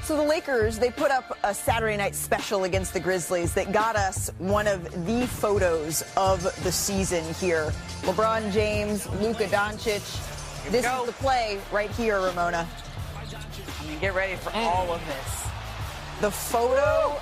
So the Lakers, they put up a Saturday night special against the Grizzlies that got us one of the photos of the season here. LeBron James, Luka Doncic. This is the play right here, Ramona. I mean, get ready for all of this. The photo,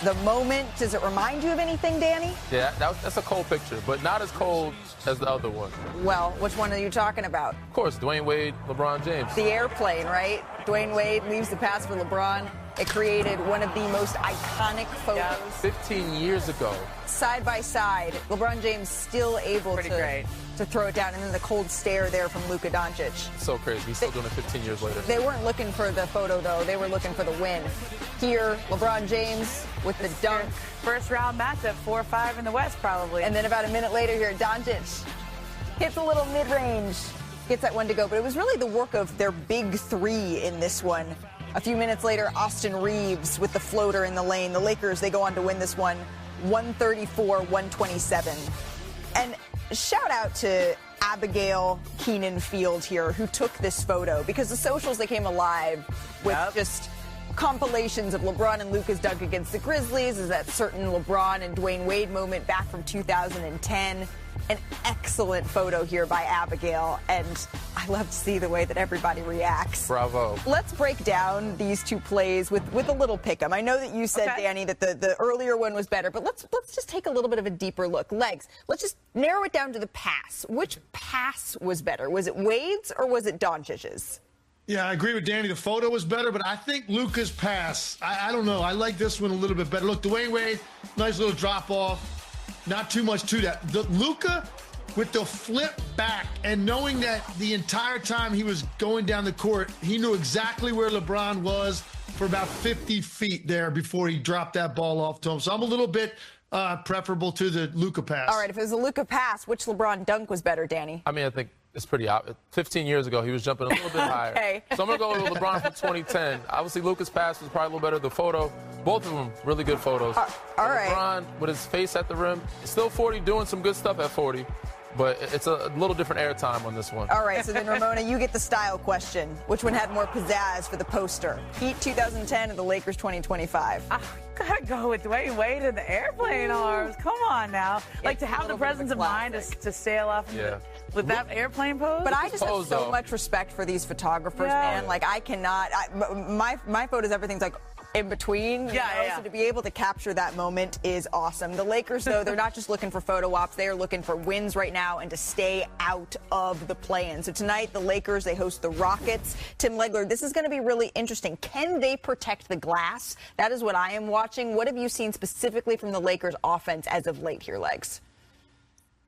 the moment, does it remind you of anything, Danny? Yeah, that's a cold picture, but not as cold as the other one. Well, which one are you talking about? Of course, Dwayne Wade, LeBron James. The airplane, right? Dwayne Wade leaves the pass for LeBron. It created one of the most iconic photos. Yeah, 15 years ago. Side by side, LeBron James still able to throw it down, and then the cold stare there from Luka Doncic. So crazy. He's still doing it 15 years later. They weren't looking for the photo, though. They were looking for the win. Here, LeBron James with the dunk. First round matchup, 4-5 in the West, probably. And then about a minute later here, Doncic hits a little mid-range, gets that one to go. But it was really the work of their big three in this one. A few minutes later, Austin Reeves with the floater in the lane. The Lakers, they go on to win this one, 134-127. And shout out to Abigail Keenan Field here, who took this photo, because the socials, they came alive with just compilations of LeBron and Luka's dunk against the Grizzlies. Is that certain LeBron and Dwayne Wade moment back from 2010. An excellent photo here by Abigail, and I love to see the way that everybody reacts. Bravo. Let's break down these two plays with a little pick-em. I know that you said, Danny, that the earlier one was better, but let's just take a little bit of a deeper look. Legs, let's just narrow it down to the pass. Which pass was better? Was it Wade's or was it Doncic's? Yeah, I agree with Danny. The photo was better, but I think Luka's pass, I don't know. I like this one a little bit better. Look, Dwayne Wade, nice little drop-off. Not too much to that. The Luka with the flip back and knowing that the entire time he was going down the court, he knew exactly where LeBron was for about 50 feet there before he dropped that ball off to him. So I'm a little bit preferable to the Luka pass. All right, if it was a Luka pass, which LeBron dunk was better, Danny? I mean, I think it's pretty obvious. 15 years ago, he was jumping a little bit higher. So I'm going to go with LeBron from 2010. Obviously, Luka's pass was probably a little better. The photo, both of them, really good photos. All right. LeBron, with his face at the rim, still 40, doing some good stuff at 40. But it's a little different airtime on this one. All right, so then, Ramona, you get the style question. Which one had more pizzazz for the poster? Heat 2010 or the Lakers 2025? I gotta go with Dwayne Wade and the airplane arms. Come on now. Like, to have the presence of mind to sail off with that airplane pose. But I just have so much respect for these photographers, man. Like, I cannot. My photos, everything's like in between. So to be able to capture that moment is awesome. The Lakers, though, they're not just looking for photo ops. They are looking for wins right now and to stay out of the play-in. So tonight, the Lakers, they host the Rockets. Tim Legler, this is going to be really interesting. Can they protect the glass? That is what I am watching. What have you seen specifically from the Lakers offense as of late here, Legs?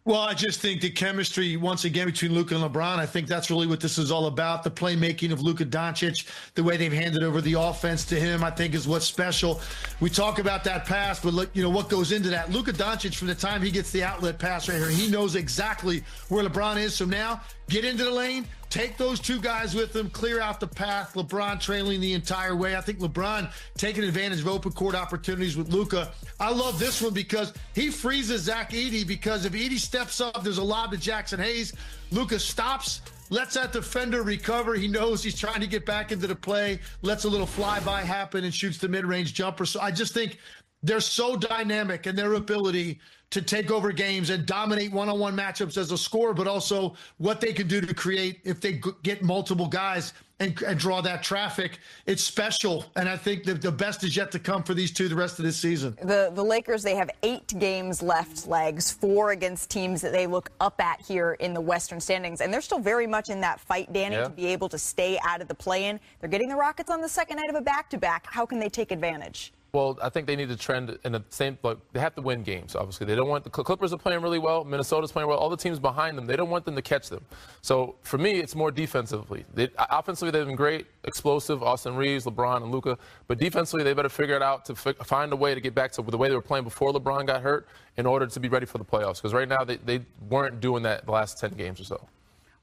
Well, I just think the chemistry, once again, between Luka and LeBron, I think that's really what this is all about. The playmaking of Luka Doncic, the way they've handed over the offense to him, I think is what's special. We talk about that pass, but look, you know, what goes into that. Luka Doncic, from the time he gets the outlet pass right here, he knows exactly where LeBron is. So now, get into the lane, take those two guys with him, clear out the path. LeBron trailing the entire way. I think LeBron taking advantage of open court opportunities with Luka. I love this one because he freezes Zach Edey, because if Edey steps up, there's a lob to Jackson Hayes. Luka stops, lets that defender recover. He knows he's trying to get back into the play, lets a little flyby happen and shoots the mid-range jumper. So I just think they're so dynamic in their ability to take over games and dominate one-on-one matchups as a scorer, but also what they can do to create if they get multiple guys and draw that traffic. It's special, and I think that the best is yet to come for these two the rest of this season. The Lakers, they have 8 games left, Legs, 4 against teams that they look up at here in the Western standings, and they're still very much in that fight, Danny, to be able to stay out of the play-in. They're getting the Rockets on the second night of a back-to-back. How can they take advantage? Well, I think they need to trend in the same, like, they have to win games, obviously. They don't want, the Clippers are playing really well, Minnesota's playing well, all the teams behind them, they don't want them to catch them. So, for me, it's more defensively. Offensively, they've been great, explosive, Austin Reeves, LeBron, and Luka, but defensively, they better figure it out to find a way to get back to the way they were playing before LeBron got hurt in order to be ready for the playoffs, because right now, they weren't doing that the last 10 games or so.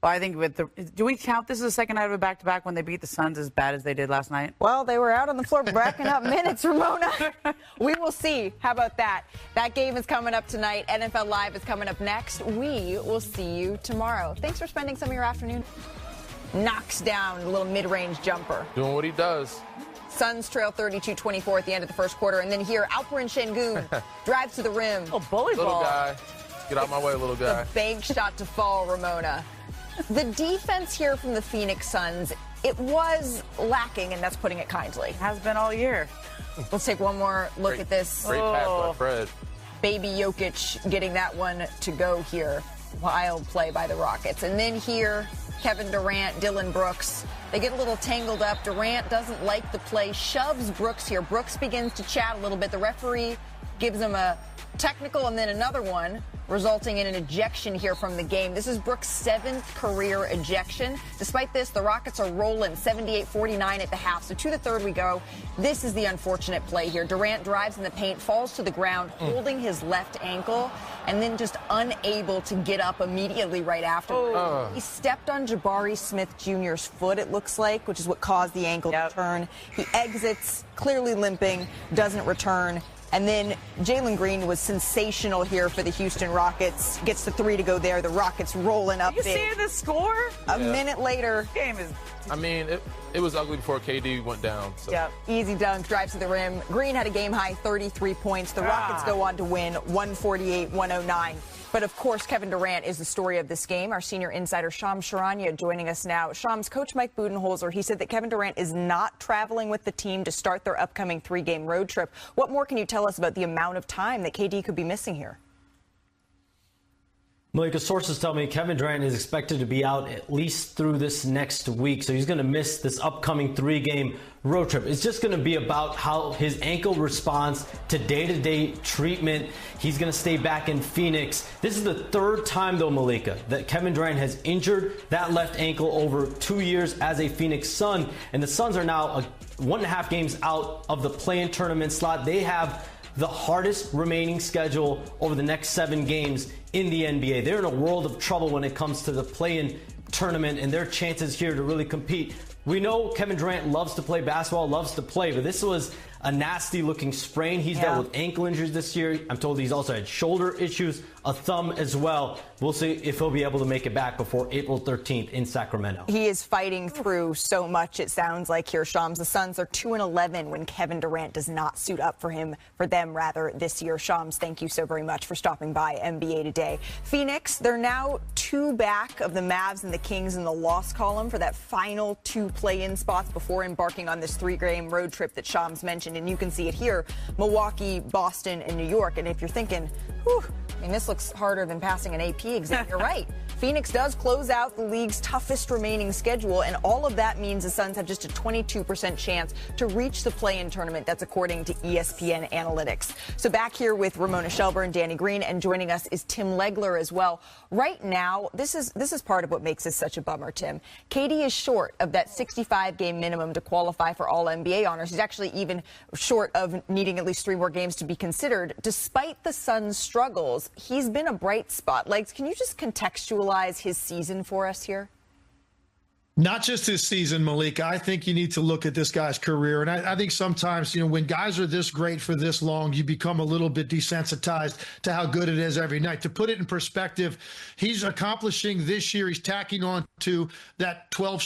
Well, I think do we count this as the second night of a back-to-back when they beat the Suns as bad as they did last night? Well, they were out on the floor racking up minutes, Ramona. We will see. How about that? That game is coming up tonight. NFL Live is coming up next. We will see you tomorrow. Thanks for spending some of your afternoon. Knocks down a little mid-range jumper. Doing what he does. Suns trail 32-24 at the end of the first quarter. And then here, Alperen Şengün drives to the rim. Oh, bully ball. Little guy. Get out my way, little guy. The bank shot to fall, Ramona. The defense here from the Phoenix Suns, it was lacking, and that's putting it kindly. Has been all year. Let's take one more look at this. Great pass by Fred. Baby Jokic getting that one to go here. Wild play by the Rockets. And then here, Kevin Durant, Dillon Brooks. They get a little tangled up. Durant doesn't like the play, shoves Brooks here. Brooks begins to chat a little bit. The referee gives him a technical and then another one, resulting in an ejection here from the game. This is Brooks' 7th career ejection. Despite this, the Rockets are rolling 78-49 at the half. So to the third we go. This is the unfortunate play here. Durant drives in the paint, falls to the ground, holding his left ankle, and then just unable to get up immediately right after. He stepped on Jabari Smith Jr.'s foot, it looks like, which is what caused the ankle to turn. He exits, clearly limping, doesn't return. And then Jalen Green was sensational here for the Houston Rockets. Gets the 3 to go there. The Rockets rolling up You big. see the score? A minute later. Game is... I mean, it was ugly before KD went down. So. Yep. Easy dunk, drives to the rim. Green had a game-high 33 points. The Rockets go on to win 148-109. But, of course, Kevin Durant is the story of this game. Our senior insider, Shams Charania, joining us now. Shams, Coach Mike Budenholzer, he said that Kevin Durant is not traveling with the team to start their upcoming 3-game road trip. What more can you tell us about the amount of time that KD could be missing here? Malika, sources tell me Kevin Durant is expected to be out at least through this next week, so he's going to miss this upcoming 3-game road trip. It's just going to be about how his ankle responds to day-to-day treatment. He's going to stay back in Phoenix. This is the 3rd time, though, Malika, that Kevin Durant has injured that left ankle over 2 years as a Phoenix Sun, and the Suns are now 1.5 games out of the play-in tournament slot. They have the hardest remaining schedule over the next 7 games in the NBA. They're in a world of trouble when it comes to the play-in tournament and their chances here to really compete. We know Kevin Durant loves to play basketball, loves to play, but this was a nasty-looking sprain. He's dealt with ankle injuries this year. I'm told he's also had shoulder issues, a thumb as well. We'll see if he'll be able to make it back before April 13th in Sacramento. He is fighting through so much, it sounds like here, Shams. The Suns are 2-11 when Kevin Durant does not suit up for them this year. Shams, thank you so very much for stopping by NBA Today. Phoenix, they're now 2 back of the Mavs and the Kings in the loss column for that final 2 play-in spots before embarking on this 3-game road trip that Shams mentioned. And you can see it here, Milwaukee, Boston, and New York. And if you're thinking, whew, I mean, this looks harder than passing an AP exam, you're right. Phoenix does close out the league's toughest remaining schedule, and all of that means the Suns have just a 22% chance to reach the play-in tournament. That's according to ESPN analytics. So back here with Ramona Shelburne, Danny Green, and joining us is Tim Legler as well. Right now, this is part of what makes this such a bummer, Tim. KD is short of that 65-game minimum to qualify for All-NBA honors. He's actually even short of needing at least 3 more games to be considered. Despite the Suns' struggles, he's been a bright spot. Legs, can you just contextualize his season for us here? Not just his season, Malika. I think you need to look at this guy's career. And I think sometimes, when guys are this great for this long, you become a little bit desensitized to how good it is every night. To put it in perspective, he's accomplishing this year, he's tacking on to that 12